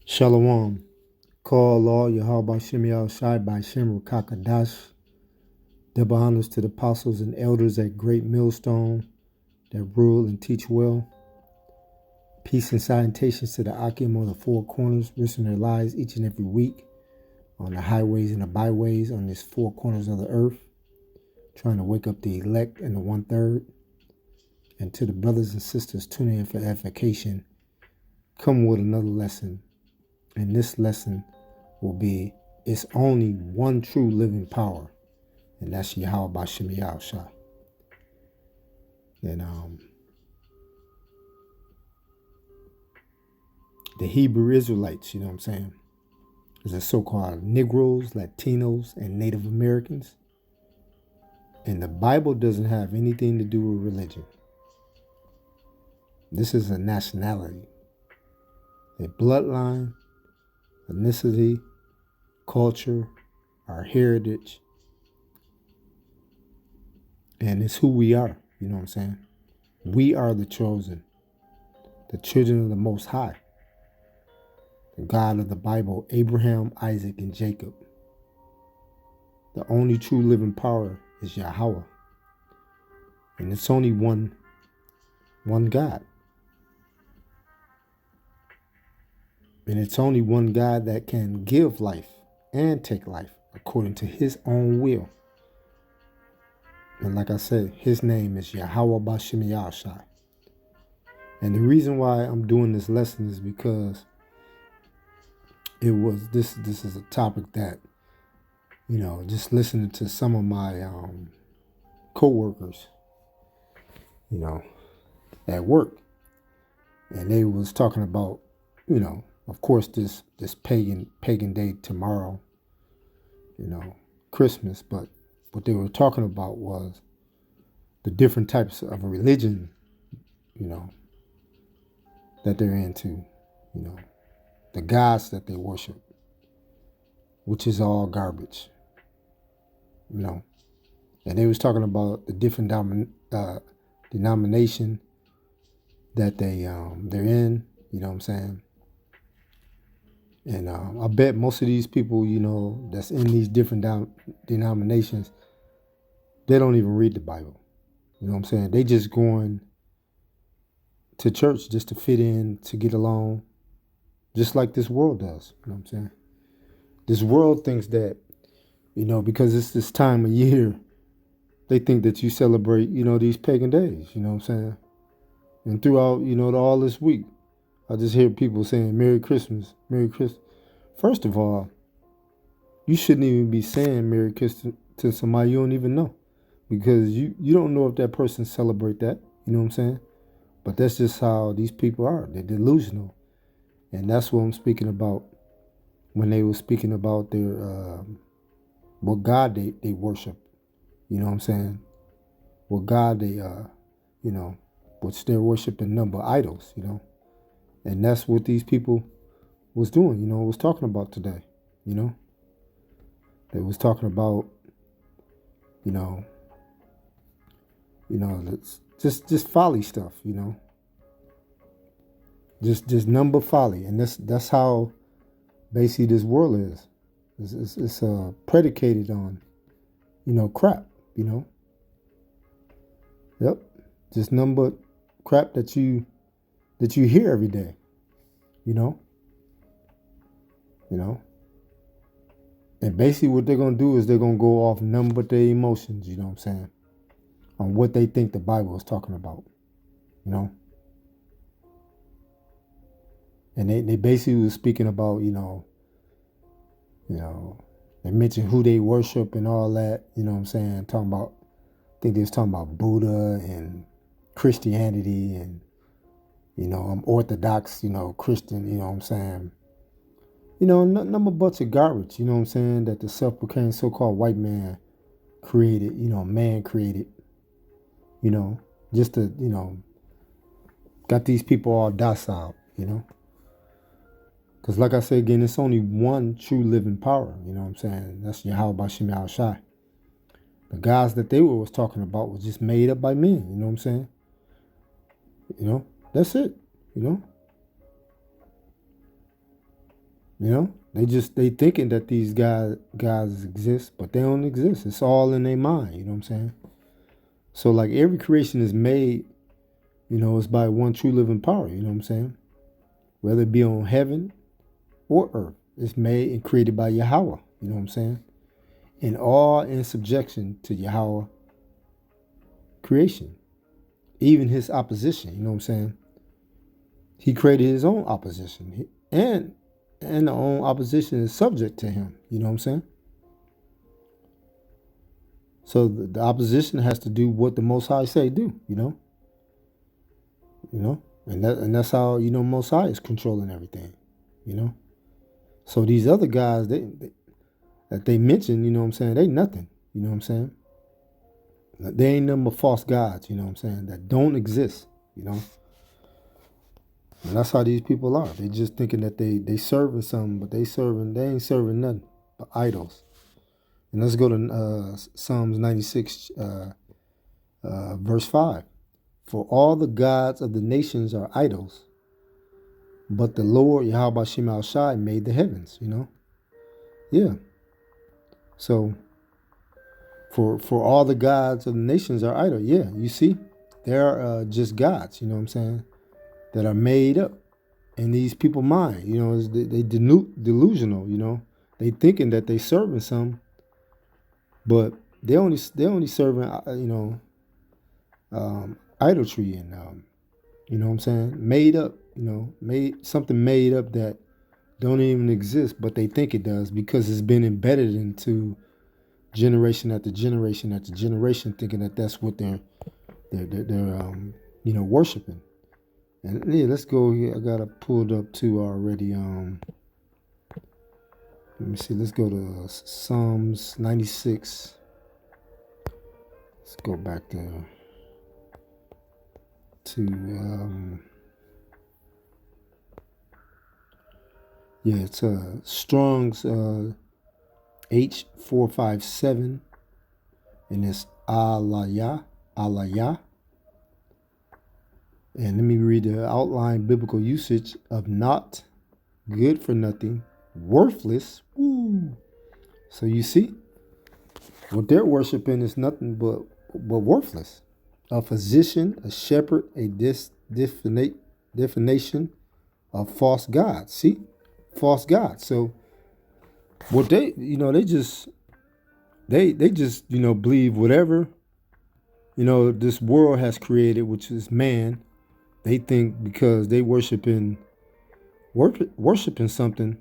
Shalom. Call law Yahweh Shemiel Shai by Shem Kakadash. Double honors to the apostles and elders at Great Millstone that rule and teach well. Peace and salutations to the Akim on the four corners, risking their lives each and every week on the highways and the byways on these four corners of the earth, trying to wake up the elect and the 1/3. And to the brothers and sisters tuning in for edification, come with another lesson. And this lesson will be, it's only one true living power, and that's Yahweh Bashem Yahushua. And the Hebrew Israelites, you know what I'm saying, is the so-called Negroes, Latinos, and Native Americans. And the Bible doesn't have anything to do with religion. This is a nationality, a bloodline, ethnicity, culture, our heritage, and it's who we are, you know what I'm saying? We are the chosen, the children of the Most High, the God of the Bible, Abraham, Isaac, and Jacob. The only true living power is Yahweh, and it's only one God. And it's only one God that can give life and take life according to his own will. And like I said, his name is Yahweh Bashem Yahushua. And the reason why I'm doing this lesson is because this is a topic that, you know, just listening to some of my co-workers, you know, at work, and they was talking about, you know, of course, this pagan day tomorrow, you know, Christmas. But what they were talking about was the different types of religion, you know, that they're into, you know, the gods that they worship, which is all garbage, you know. And they was talking about the different denomination that they're in, you know what I'm saying. And I bet most of these people, you know, that's in these different denominations, they don't even read the Bible. You know what I'm saying? They just going to church just to fit in, to get along, just like this world does. You know what I'm saying? This world thinks that, you know, because it's this time of year, they think that you celebrate, you know, these pagan days. You know what I'm saying? And throughout, you know, all this week, I just hear people saying, Merry Christmas, Merry Christmas. First of all, you shouldn't even be saying Merry Christmas to somebody you don't even know, because you don't know if that person celebrate that. You know what I'm saying? But that's just how these people are. They're delusional. And that's what I'm speaking about when they were speaking about their what God they worship. You know what I'm saying? What God they you know, which they're worshiping number idols, you know. And that's what these people was doing, you know, was talking about today, you know. They was talking about, you know, just folly stuff, you know. Just number folly. And that's how basically this world is. It's predicated on, you know, crap, you know. Yep. Just number crap that you hear every day, you know. You know. And basically what they're gonna do is they're gonna go off nothing but their emotions, you know what I'm saying, on what they think the Bible is talking about, you know. And they basically was speaking about, you know, they mentioned who they worship and all that, you know what I'm saying, talking about, I think they was talking about Buddha and Christianity and, you know, I'm Orthodox, you know, Christian, you know what I'm saying. You know, nothing but bunch of garbage, you know what I'm saying, that the self-proclaimed so-called white man created, you know, man created, you know, just to, you know, got these people all docile, you know. Because like I said again, it's only one true living power, you know what I'm saying. That's Yahweh Bashem Yahushua. The gods that they was talking about was just made up by men, you know what I'm saying. You know, that's it, you know. You know, they thinking that these guys exist, but they don't exist. It's all in their mind. You know what I'm saying? So like every creation is made, it's by one true living power. You know what I'm saying? Whether it be on heaven or earth, it's made and created by Yahweh. You know what I'm saying? And all in subjection to Yahweh creation, even his opposition. You know what I'm saying? He created his own opposition, and the own opposition is subject to him. You know what I'm saying? So the opposition has to do what the Most High say do. You know, and that's how Most High is controlling everything. You know, so these other guys that they mentioned, you know what I'm saying, they nothing. You know what I'm saying? They ain't nothing but false gods. You know what I'm saying? That don't exist. You know. And that's how these people are. They just thinking that they serving something, but they ain't serving nothing but idols. And let's go to Psalms 96, verse 5. For all the gods of the nations are idols, but the Lord, Yahweh Shem Al Shai, made the heavens, Yeah. So, for all the gods of the nations are idols. Yeah, you see? They're just gods, you know what I'm saying, that are made up in these people's mind. They delusional, They thinking that they serving some, but they only serving, idolatry and, you know what I'm saying, made up, made up that don't even exist, but they think it does because it's been embedded into generation after generation after generation, thinking that that's what they're worshiping. And yeah, let's go here. I got it pulled up too already. Let me see. Let's go to Psalms 96. Let's go back there to it's Strong's H457, and it's Alaya. And let me read the outline biblical usage of not, good for nothing, worthless. Woo. So you see, what they're worshiping is nothing but worthless. A physician, a shepherd, a definition of false gods. See? False gods. So what they just believe whatever, this world has created, which is man. They think because they worshiping something,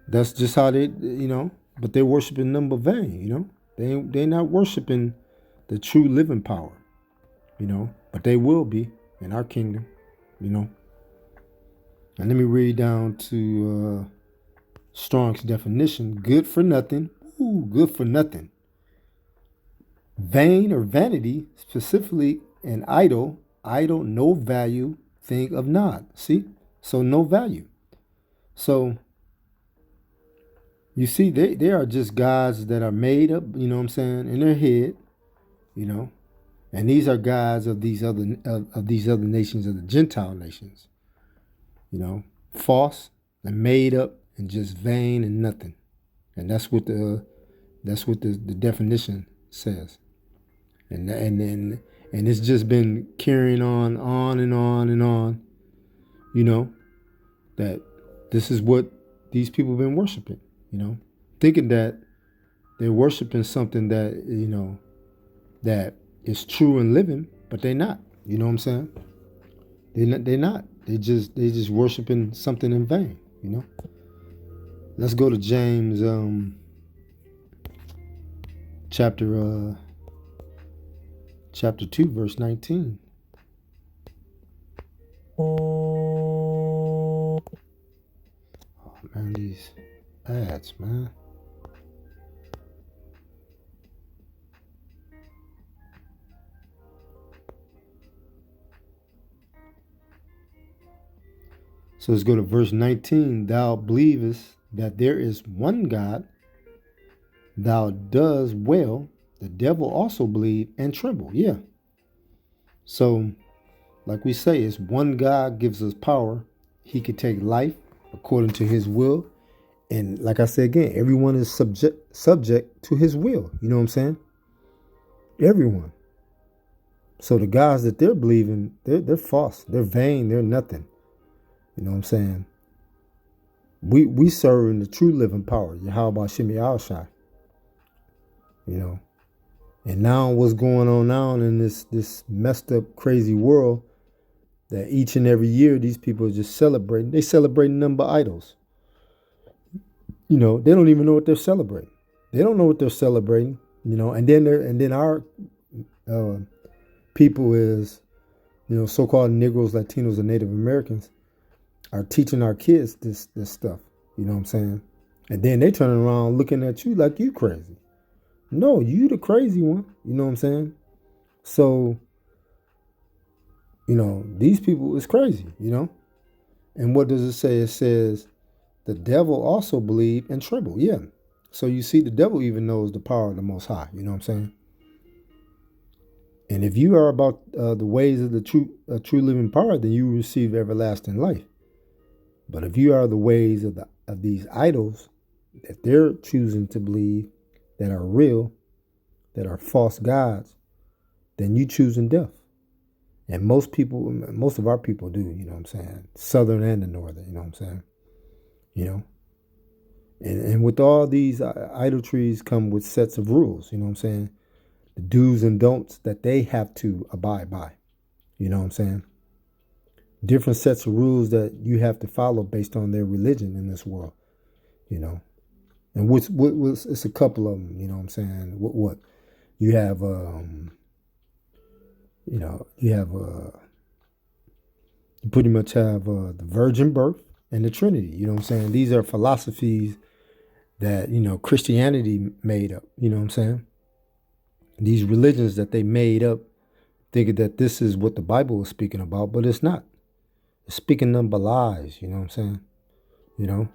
that's just how they, but they're worshiping number vain, They're not worshiping the true living power, but they will be in our kingdom, And let me read down to Strong's definition. Good for nothing. Ooh, good for nothing. Vain or vanity, specifically an idol, no value, thing of not. See? So no value. So you see, they are just gods that are made up, you know what I'm saying, in their head, And these are gods of these other nations, of the Gentile nations, false and made up and just vain and nothing. And that's what the definition says. And it's just been carrying on and on and on, that this is what these people have been worshiping, thinking that they're worshiping something that, that is true and living, but they're not. You know what I'm saying? They're not. They just worshiping something in vain, Let's go to James chapter 2, verse 19. Oh man, these ads, man. So let's go to verse 19. Thou believest that there is one God, thou does well. The devil also believe and tremble. Yeah. So, like we say, it's one God gives us power. He could take life according to his will. And like I said again, everyone is subject to his will. You know what I'm saying? Everyone. So the guys that they're believing, they're false. They're vain. They're nothing. You know what I'm saying? We serve in the true living power. Yahweh Shemi Al-Shai. You know. And now what's going on now in this messed up, crazy world, that each and every year these people are just celebrating. They celebrating nothing but idols. You know, they don't even know what they're celebrating. They don't know what they're celebrating. You know, and then our people is, you know, so-called Negroes, Latinos, and Native Americans are teaching our kids this stuff. You know what I'm saying? And then they turning around looking at you like you crazy. No, you the crazy one. You know what I'm saying? So, you know, these people is crazy, you know? And what does it say? It says the devil also believed and trembled. Yeah. So you see, the devil even knows the power of the Most High. You know what I'm saying? And if you are about the ways of the true living power, then you receive everlasting life. But if you are the ways of these idols that they're choosing to believe, that are real, that are false gods, then you choosing death. And most of our people do, you know what I'm saying? Southern and the northern, you know what I'm saying? You know? And with all these idolatries come with sets of rules, you know what I'm saying? The do's and don'ts that they have to abide by, you know what I'm saying? Different sets of rules that you have to follow based on their religion in this world, you know? And it's a couple of them, you know what I'm saying? What? You have, you pretty much have the virgin birth and the Trinity, you know what I'm saying? These are philosophies that, you know, Christianity made up, you know what I'm saying? These religions that they made up, thinking that this is what the Bible is speaking about, but it's not. It's speaking nothing but lies, you know what I'm saying? You know?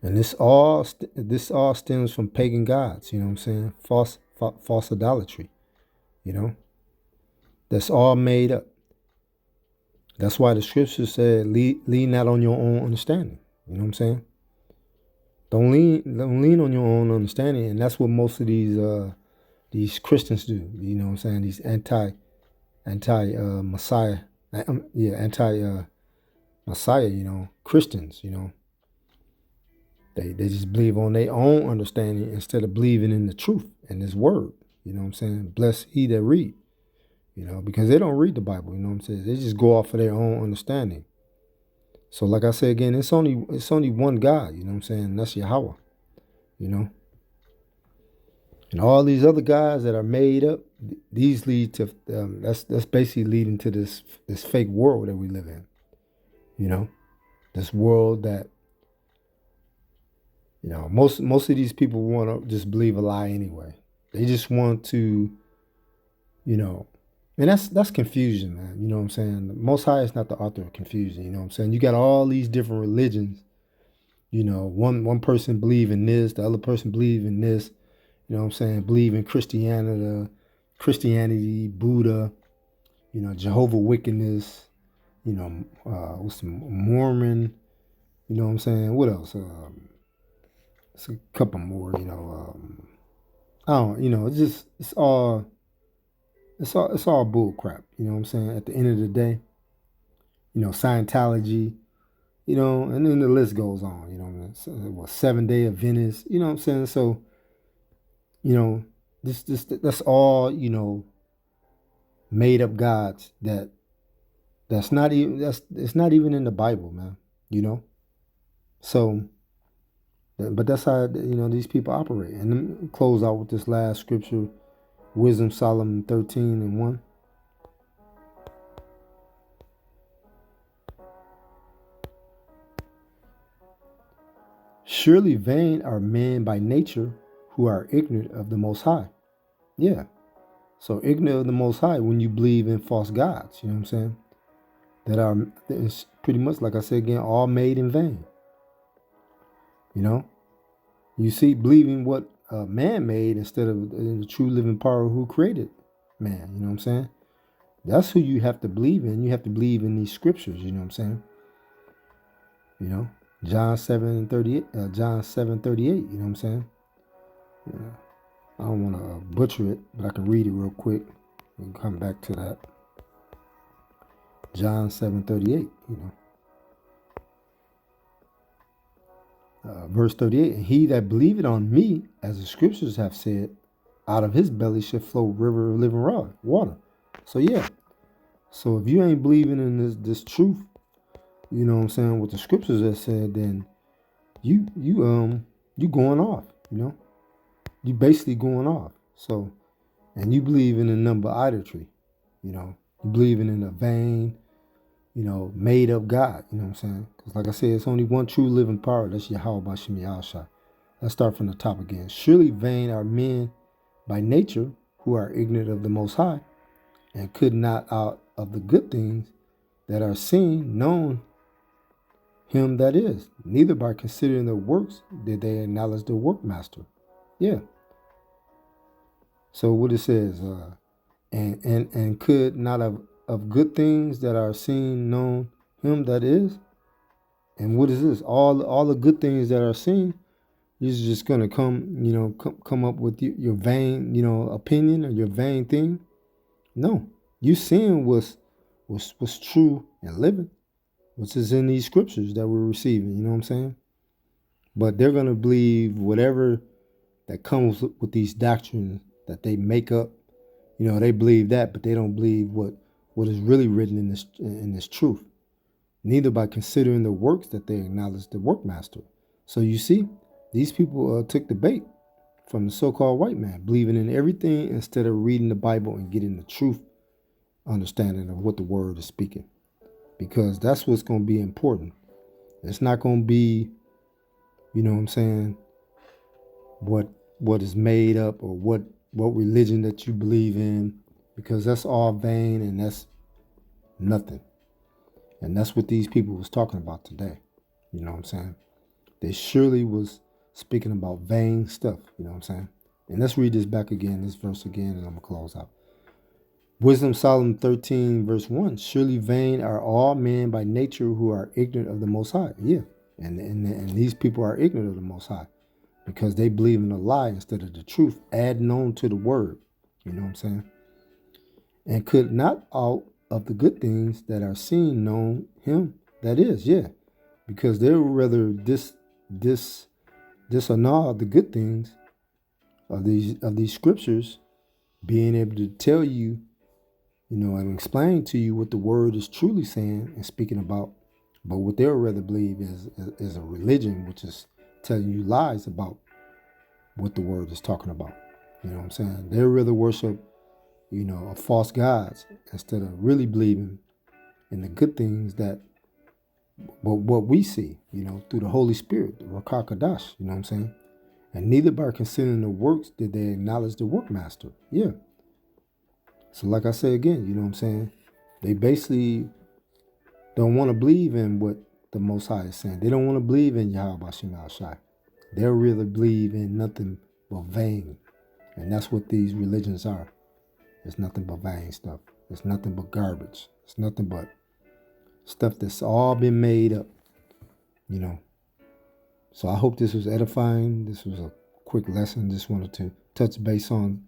And this all stems from pagan gods, you know what I'm saying? False idolatry, you know? That's all made up. That's why the scripture said, lean not on your own understanding. You know what I'm saying? Don't lean on your own understanding. And that's what most of these Christians do. You know what I'm saying? These anti Messiah, Messiah, you know, Christians, you know. They just believe on their own understanding instead of believing in the truth and this word. You know what I'm saying? Bless he that read. You know, because they don't read the Bible, you know what I'm saying? They just go off of their own understanding. So like I say again, it's only one God, you know what I'm saying? And that's Yahweh, you know? And all these other guys that are made up, these lead to, that's basically leading to this fake world that we live in, you know? This world that, you know, most of these people want to just believe a lie anyway. They just want to, you know, and that's confusion, man. You know what I'm saying? The Most High is not the author of confusion. You know what I'm saying? You got all these different religions. You know, one person believe in this, the other person believe in this. You know what I'm saying? Believe in Christianity, Buddha. You know, Jehovah Wickedness. You know, what's the Mormon? You know what I'm saying? What else? It's a couple more. You know, I don't. You know, it's all bull crap. You know what I'm saying? At the end of the day, you know, Scientology, you know, and then the list goes on. You know, so, 7-Day Adventist. You know what I'm saying? So, you know, that's all, you know, made up gods it's not even in the Bible, man. You know, so. But that's how, you know, these people operate. And let me close out with this last scripture. Wisdom Solomon 13:1. Surely vain are men by nature who are ignorant of the Most High. Yeah. So ignorant of the Most High when you believe in false gods, you know what I'm saying? That is pretty much, like I said again, all made in vain. You know? You see, believing what man made instead of the true living power who created man, you know what I'm saying? That's who you have to believe in. You have to believe in these scriptures, you know what I'm saying? You know, John 7:38. John 7:38. You know what I'm saying? Yeah. I don't want to butcher it, but I can read it real quick and come back to that. John 7:38. You know. Verse 38, and he that believeth on me, as the scriptures have said, out of his belly shall flow river of living water. So yeah. So if you ain't believing in this truth, you know what I'm saying, what the scriptures have said, then you going off, you know. You basically going off. So, and you believing in number idolatry, you know. You believing in a vain, you know, made up God, you know what I'm saying? Because like I said, it's only one true living power. That's Yahweh Bashem Yahushua. Let's start from the top again. Surely vain are men by nature who are ignorant of the Most High, and could not out of the good things that are seen known him that is, neither by considering the works did they acknowledge the workmaster. Yeah. So what it says, and could not of good things that are seen known him that is. And what is this? All the good things that are seen, you're just gonna come, you know, come up with your vain, you know, opinion or your vain thing. No, you seeing what's true and living, which is in these scriptures that we're receiving. You know what I'm saying? But they're gonna believe whatever that comes with these doctrines that they make up. You know, they believe that, but they don't believe what is really written in this truth. Neither by considering the works that they acknowledge the workmaster. So you see, these people took the bait from the so-called white man, believing in everything instead of reading the Bible and getting the truth understanding of what the word is speaking. Because that's what's going to be important. It's not going to be, you know what I'm saying, what is made up or what religion that you believe in, because that's all vain and that's nothing. And that's what these people was talking about today. You know what I'm saying? They surely was speaking about vain stuff. You know what I'm saying? And let's read this back again, this verse again, and I'm going to close out. Wisdom Solomon 13, verse 1. Surely vain are all men by nature who are ignorant of the Most High. Yeah. And these people are ignorant of the Most High because they believe in a lie instead of the truth, adding on to the word. You know what I'm saying? And could not out of the good things that are seen known him that is, yeah, because they would rather disannul the good things of these scriptures, being able to tell you, you know, and explain to you what the word is truly saying and speaking about. But what they'll rather believe is a religion which is telling you lies about what the word is talking about. You know what I'm saying? They'll rather worship, you know, false gods instead of really believing in the good things that what we see, you know, through the Holy Spirit, the Ruach HaKodesh, you know what I'm saying? And neither by considering the works did they acknowledge the workmaster. Yeah. So like I say again, you know what I'm saying? They basically don't want to believe in what the Most High is saying. They don't want to believe in Yahweh Bashem Yahushua. They'll really believe in nothing but vain. And that's what these religions are. It's nothing but vain stuff. It's nothing but garbage. It's nothing but stuff that's all been made up, you know. So I hope this was edifying. This was a quick lesson. Just wanted to touch base on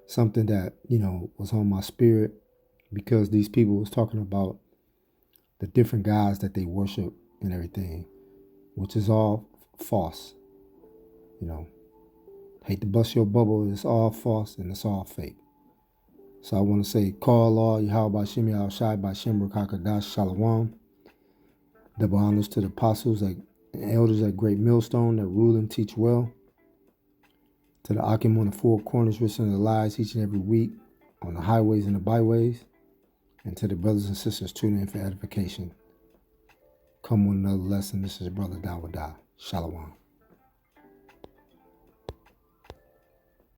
something that, you know, was on my spirit, because these people was talking about the different gods that they worship and everything, which is all false. You know, hate to bust your bubble. It's all false and it's all fake. So I want to say, call all Yahweh Bashem Yahushua Bashem Ruach HaKodesh Shalom. Double honors to the apostles and elders at Great Millstone that rule and teach well. To the Akim on the four corners, listening to the lies each and every week on the highways and the byways. And to the brothers and sisters tuning in for edification. Come with another lesson. This is Brother Dawadah. Shalom.